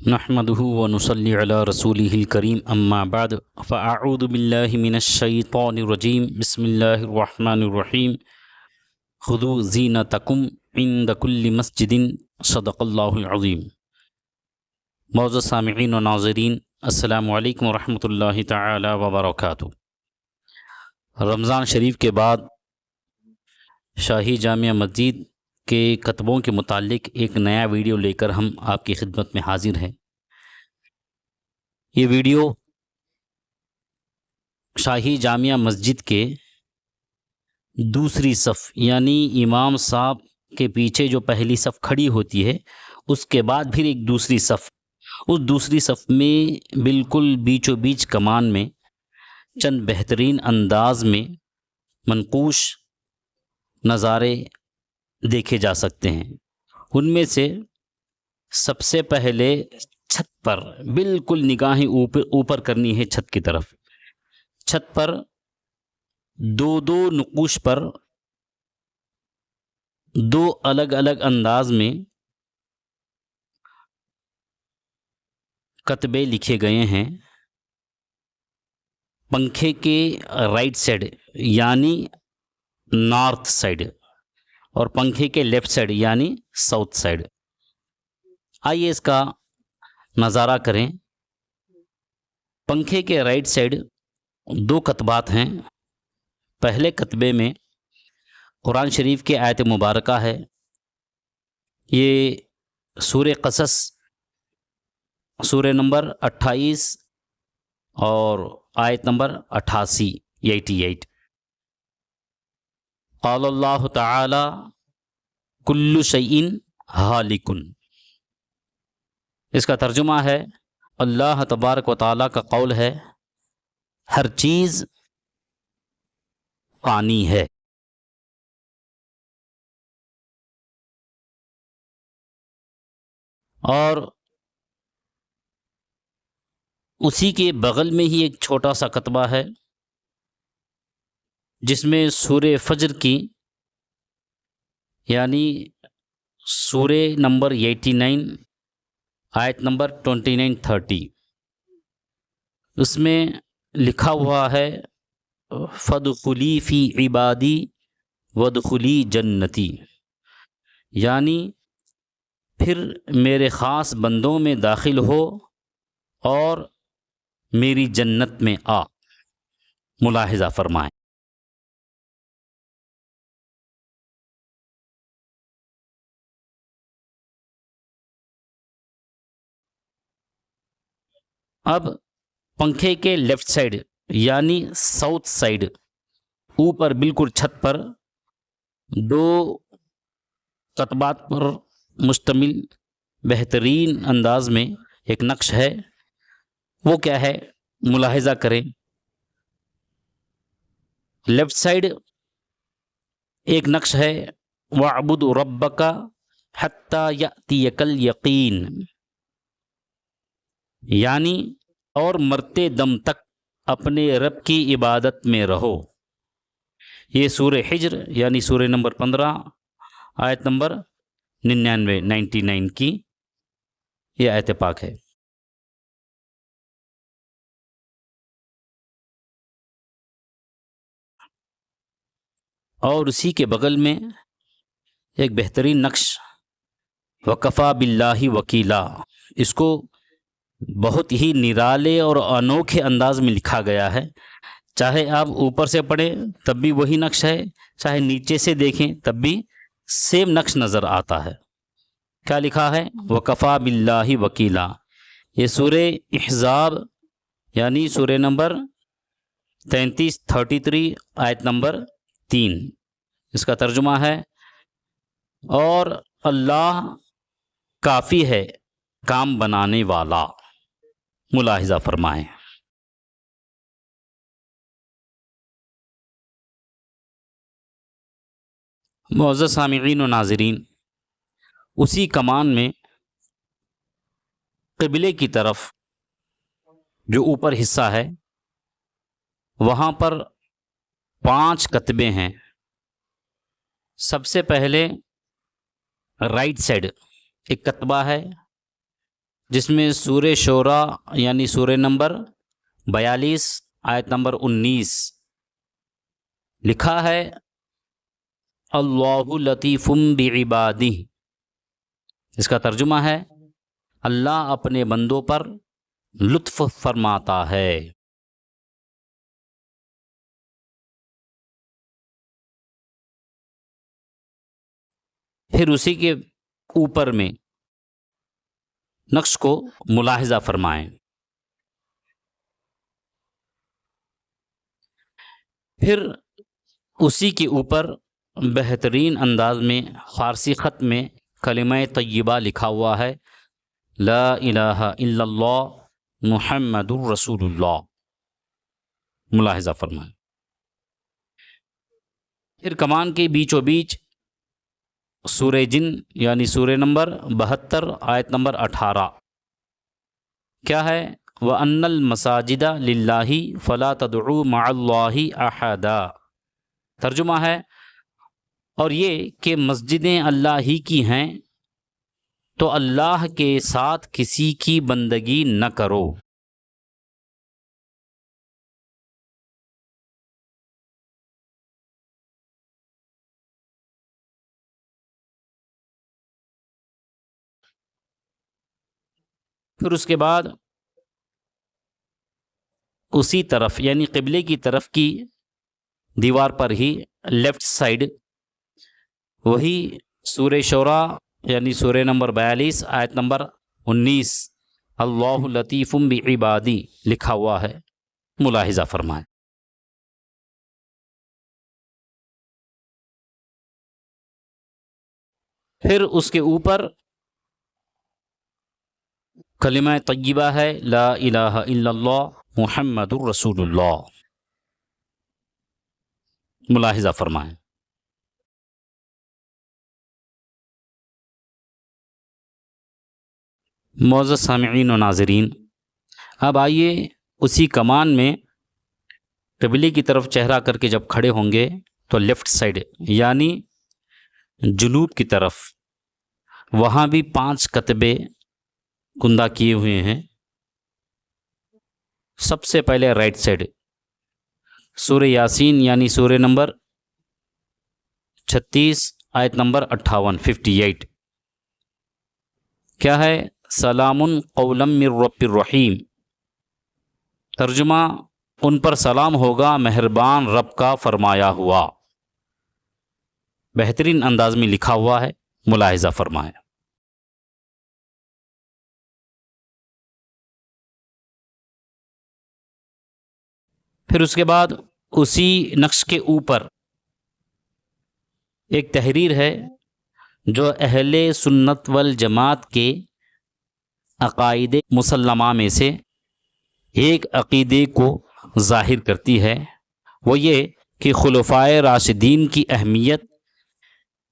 نحمده ونصلي على رسوله الكريم اما بعد فاعوذ بالله من الشيطان الرجيم بسم الله الرحمن الرحيم خذوا زینتکم عند كل مسجد صدق اللہ العظیم۔ معزز سامعین و ناظرین، السلام علیکم ورحمۃ اللہ تعالی وبرکاتہ۔ رمضان شریف کے بعد شاہی جامع مسجد کے کتبوں کے متعلق ایک نیا ویڈیو لے کر ہم آپ کی خدمت میں حاضر ہیں۔ یہ ویڈیو شاہی جامع مسجد کے دوسری صف یعنی امام صاحب کے پیچھے جو پہلی صف کھڑی ہوتی ہے اس کے بعد پھر ایک دوسری صف، اس دوسری صف میں بالکل بیچوں بیچ کمان میں چند بہترین انداز میں منقوش نظارے دیکھے جا سکتے ہیں۔ ان میں سے سب سے پہلے چھت پر بالکل نگاہیں اوپر کرنی ہے، چھت کی طرف۔ چھت پر دو نقوش پر دو الگ الگ انداز میں کتبے لکھے گئے ہیں۔ پنکھے کے رائٹ سائڈ یعنی نارتھ سائڈ اور پنکھے کے لیفٹ سائڈ یعنی ساؤتھ سائڈ۔ آئیے اس کا نظارہ کریں۔ پنکھے کے رائٹ سائڈ دو کتبات ہیں۔ پہلے کتبے میں قرآن شریف کی آیت مبارکہ ہے، یہ سورہ قصص سورہ نمبر 28 اور آیت نمبر 88 قال اللہ تعالی کل شیء ہالک۔ اس کا ترجمہ ہے، اللہ تبارک و تعالیٰ کا قول ہے، ہر چیز فانی ہے۔ اور اسی کے بغل میں ہی ایک چھوٹا سا کتبہ ہے جس میں سورہ فجر کی یعنی سورہ نمبر 89 آیت نمبر 29-30 اس میں لکھا ہوا ہے، فادخلی فی عبادی وادخلی جنتی، یعنی پھر میرے خاص بندوں میں داخل ہو اور میری جنت میں آ۔ ملاحظہ فرمائیں۔ اب پنکھے کے لیفٹ سائڈ یعنی ساؤتھ سائڈ اوپر بالکل چھت پر دو کتبات پر مشتمل بہترین انداز میں ایک نقش ہے۔ وہ کیا ہے؟ ملاحظہ کریں۔ لیفٹ سائڈ ایک نقش ہے، وَاعْبُدْ رَبَّكَ حَتَّى يَأْتِيَكَ الْيَقِينُ، یعنی اور مرتے دم تک اپنے رب کی عبادت میں رہو۔ یہ سورہ حجر یعنی سورہ نمبر 15 آیت نمبر 99 کی یہ آیت پاک ہے۔ اور اسی کے بغل میں ایک بہترین نقش، وَكَفَى بِاللَّهِ وَكِيلًا، اس کو بہت ہی نرالے اور انوکھے انداز میں لکھا گیا ہے۔ چاہے آپ اوپر سے پڑھیں تب بھی وہی نقش ہے، چاہے نیچے سے دیکھیں تب بھی سیم نقش نظر آتا ہے۔ کیا لکھا ہے؟ وَكَفَى بِاللَّهِ وَكِيلًا۔ یہ سورہ احزاب یعنی سورہ نمبر 33 آیت نمبر 3، اس کا ترجمہ ہے، اور اللہ کافی ہے کام بنانے والا۔ ملاحظہ فرمائیں۔ معزز سامعین و ناظرین، اسی کمان میں قبلے کی طرف جو اوپر حصہ ہے وہاں پر 5 کتبے ہیں۔ سب سے پہلے رائٹ سائڈ ایک کتبہ ہے، جس میں سورہ شورا یعنی سورہ نمبر 42 آیت نمبر 19 لکھا ہے اللہ لطیف بعبادہ۔ اس کا ترجمہ ہے اللہ اپنے بندوں پر لطف فرماتا ہے۔ پھر اسی کے اوپر میں نقش کو ملاحظہ فرمائیں۔ پھر اسی کے اوپر بہترین انداز میں فارسی خط میں کلمہ طیبہ لکھا ہوا ہے، لا الہ الا اللہ محمد الرسول اللہ، ملاحظہ فرمائیں۔ پھر کمان کے بیچوں بیچ سورہ جن یعنی سورہ نمبر 72 آیت نمبر 18 کیا ہے؟ وَأَنَّ الْمَسَاجِدَ لِلَّهِ فَلَا تَدْعُوا مَعَ اللَّهِ أَحَدًا۔ ترجمہ ہے اور یہ کہ مسجدیں اللہ ہی کی ہیں تو اللہ کے ساتھ کسی کی بندگی نہ کرو۔ پھر اس کے بعد اسی طرف یعنی قبلے کی طرف کی دیوار پر ہی لیفٹ سائڈ وہی سورہ شورا یعنی سورہ نمبر 42 آیت نمبر 19 اللہ لطیف بعبادہ لکھا ہوا ہے، ملاحظہ فرمائیں۔ پھر اس کے اوپر کلمہ طیبہ ہے لا الہ الا اللہ محمد الرسول اللہ، ملاحظہ فرمائیں۔ معزز سامعین و ناظرین، اب آئیے اسی کمان میں قبلے کی طرف چہرہ کر کے جب کھڑے ہوں گے تو لیفٹ سائڈ یعنی جنوب کی طرف وہاں بھی 5 کتبے کندہ کیے ہوئے ہیں۔ سب سے پہلے رائٹ سائڈ سورہ یاسین یعنی سورہ نمبر 36 آیت نمبر 58 کیا ہے؟ سلام قولا من رب الرحیم، ترجمہ ان پر سلام ہوگا مہربان رب کا فرمایا ہوا، بہترین انداز میں لکھا ہوا ہے، ملاحظہ فرمائیں۔ پھر اس کے بعد اسی نقش کے اوپر ایک تحریر ہے جو اہل سنت والجماعت کے عقائد مسلمہ میں سے ایک عقیدے کو ظاہر کرتی ہے، وہ یہ کہ خلفائے راشدین کی اہمیت،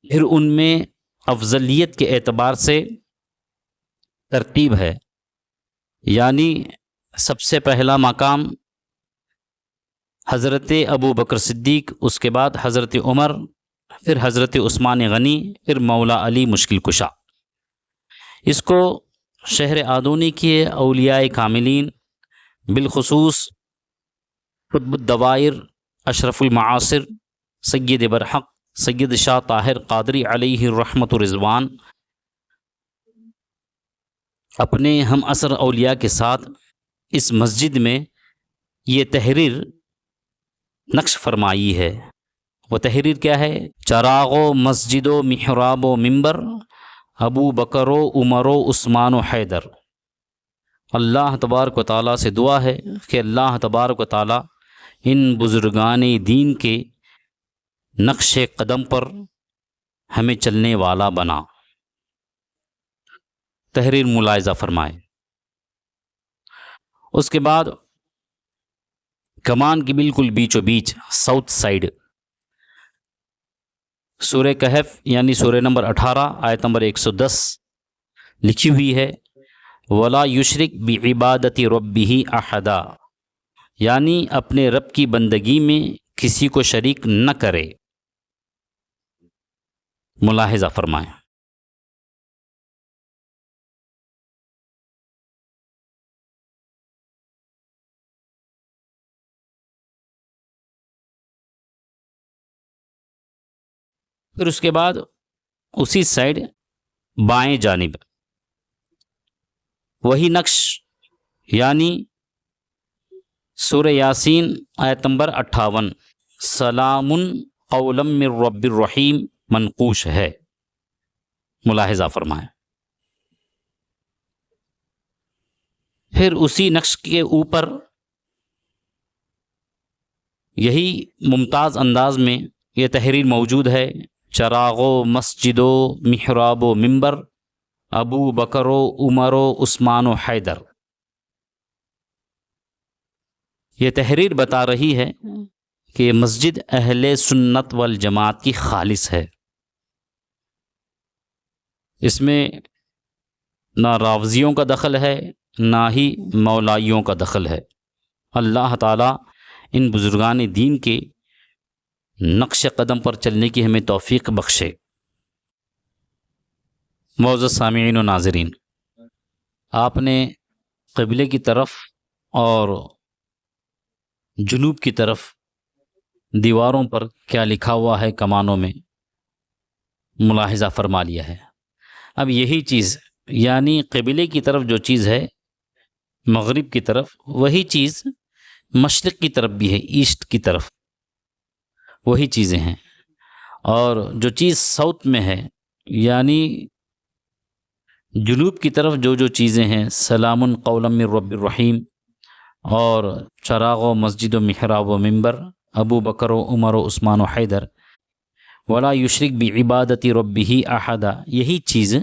پھر ان میں افضلیت کے اعتبار سے ترتیب ہے، یعنی سب سے پہلا مقام حضرت ابو بکر صدیق، اس کے بعد حضرت عمر، پھر حضرت عثمان غنی، پھر مولا علی مشکل کشا۔ اس کو شہر آدونی کے اولیاء کاملین بالخصوص قطب الدوائر اشرف المعاصر سید برحق سید شاہ طاہر قادری علیہ الرحمت رضوان اپنے ہم عصر اولیاء کے ساتھ اس مسجد میں یہ تحریر نقش فرمائی ہے۔ وہ تحریر کیا ہے؟ چراغ و مسجد و محراب و منبر ابو بکر و عمر و عثمان و حیدر۔ اللہ تبارک و تعالیٰ سے دعا ہے کہ اللہ تبارک و تعالیٰ ان بزرگان دین کے نقش قدم پر ہمیں چلنے والا بنا۔ تحریر ملاحظہ فرمائے۔ اس کے بعد کمان کی بالکل بیچوں بیچ ساؤتھ سائڈ سورہ کہف یعنی سورہ نمبر 18 آیت نمبر 110 لکھی ہوئی ہے وَلَا يُشْرِكْ بِعِبَادَةِ رَبِّهِ أَحَدًا، یعنی اپنے رب کی بندگی میں کسی کو شریک نہ کرے، ملاحظہ فرمائیں۔ پھر اس کے بعد اسی سائڈ بائیں جانب وہی نقش، یعنی سورہ یاسین آیت نمبر 58 سلام قولا من رب الرحیم منقوش ہے، ملاحظہ فرمائیں۔ پھر اسی نقش کے اوپر یہی ممتاز انداز میں یہ تحریر موجود ہے، چراغ و مسجد و محراب و منبر، ابو بکر و عمر و عثمان و حیدر۔ یہ تحریر بتا رہی ہے کہ یہ مسجد اہل سنت والجماعت کی خالص ہے، اس میں نہ رافضیوں کا دخل ہے نہ ہی مولائیوں کا دخل ہے۔ اللہ تعالیٰ ان بزرگان دین کے نقش قدم پر چلنے کی ہمیں توفیق بخشے۔ معزز سامعین و ناظرین، آپ نے قبلے کی طرف اور جنوب کی طرف دیواروں پر کیا لکھا ہوا ہے کمانوں میں ملاحظہ فرما لیا ہے۔ اب یہی چیز، یعنی قبلے کی طرف جو چیز ہے مغرب کی طرف، وہی چیز مشرق کی طرف بھی ہے، ایسٹ کی طرف وہی چیزیں ہیں، اور جو چیز ساؤتھ میں ہے یعنی جنوب کی طرف جو چیزیں ہیں سلام قولا من رب الرحیم اور چراغ و مسجد و محراب و منبر، ابو بکر و عمر و عثمان و حیدر، ولا یشرک بعبادت ربہ احدا، یہی چیز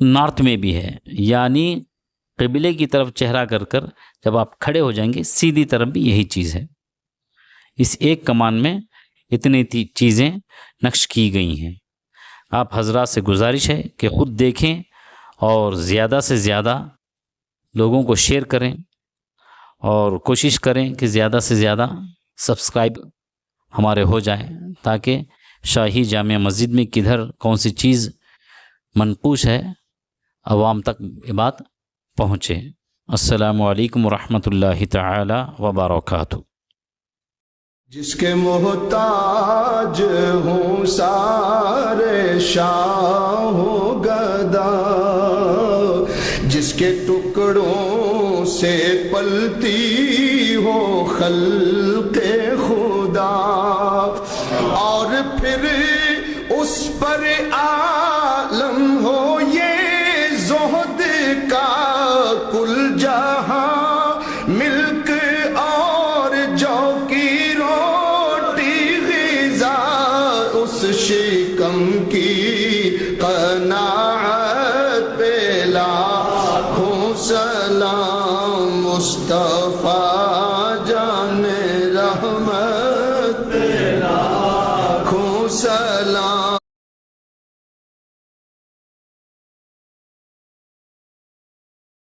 نارتھ میں بھی ہے، یعنی قبلے کی طرف چہرہ کر کر جب آپ کھڑے ہو جائیں گے سیدھی طرف بھی یہی چیز ہے۔ اس ایک کمان میں اتنی چیزیں نقش کی گئی ہیں۔ آپ حضرات سے گزارش ہے کہ خود دیکھیں اور زیادہ سے زیادہ لوگوں کو شیئر کریں، اور کوشش کریں کہ زیادہ سے زیادہ سبسکرائب ہمارے ہو جائیں، تاکہ شاہی جامع مسجد میں کدھر کون سی چیز منقوش ہے عوام تک یہ بات پہنچے۔ السلام علیکم ورحمۃ اللہ تعالی وبرکاتہ۔ جس کے محتاج ہوں سارے شاہ و گدا، جس کے ٹکڑوں سے پلتی ہو خلق خدا، اور پھر اس پر عالم ہو یہ زہد کا کل جہاں، ملک اور جو کی روٹی غذا، اس شکم کی قناعت پہ لاکھوں سلام، مصطفیٰ جان رحمت پہ لاکھوں سلام۔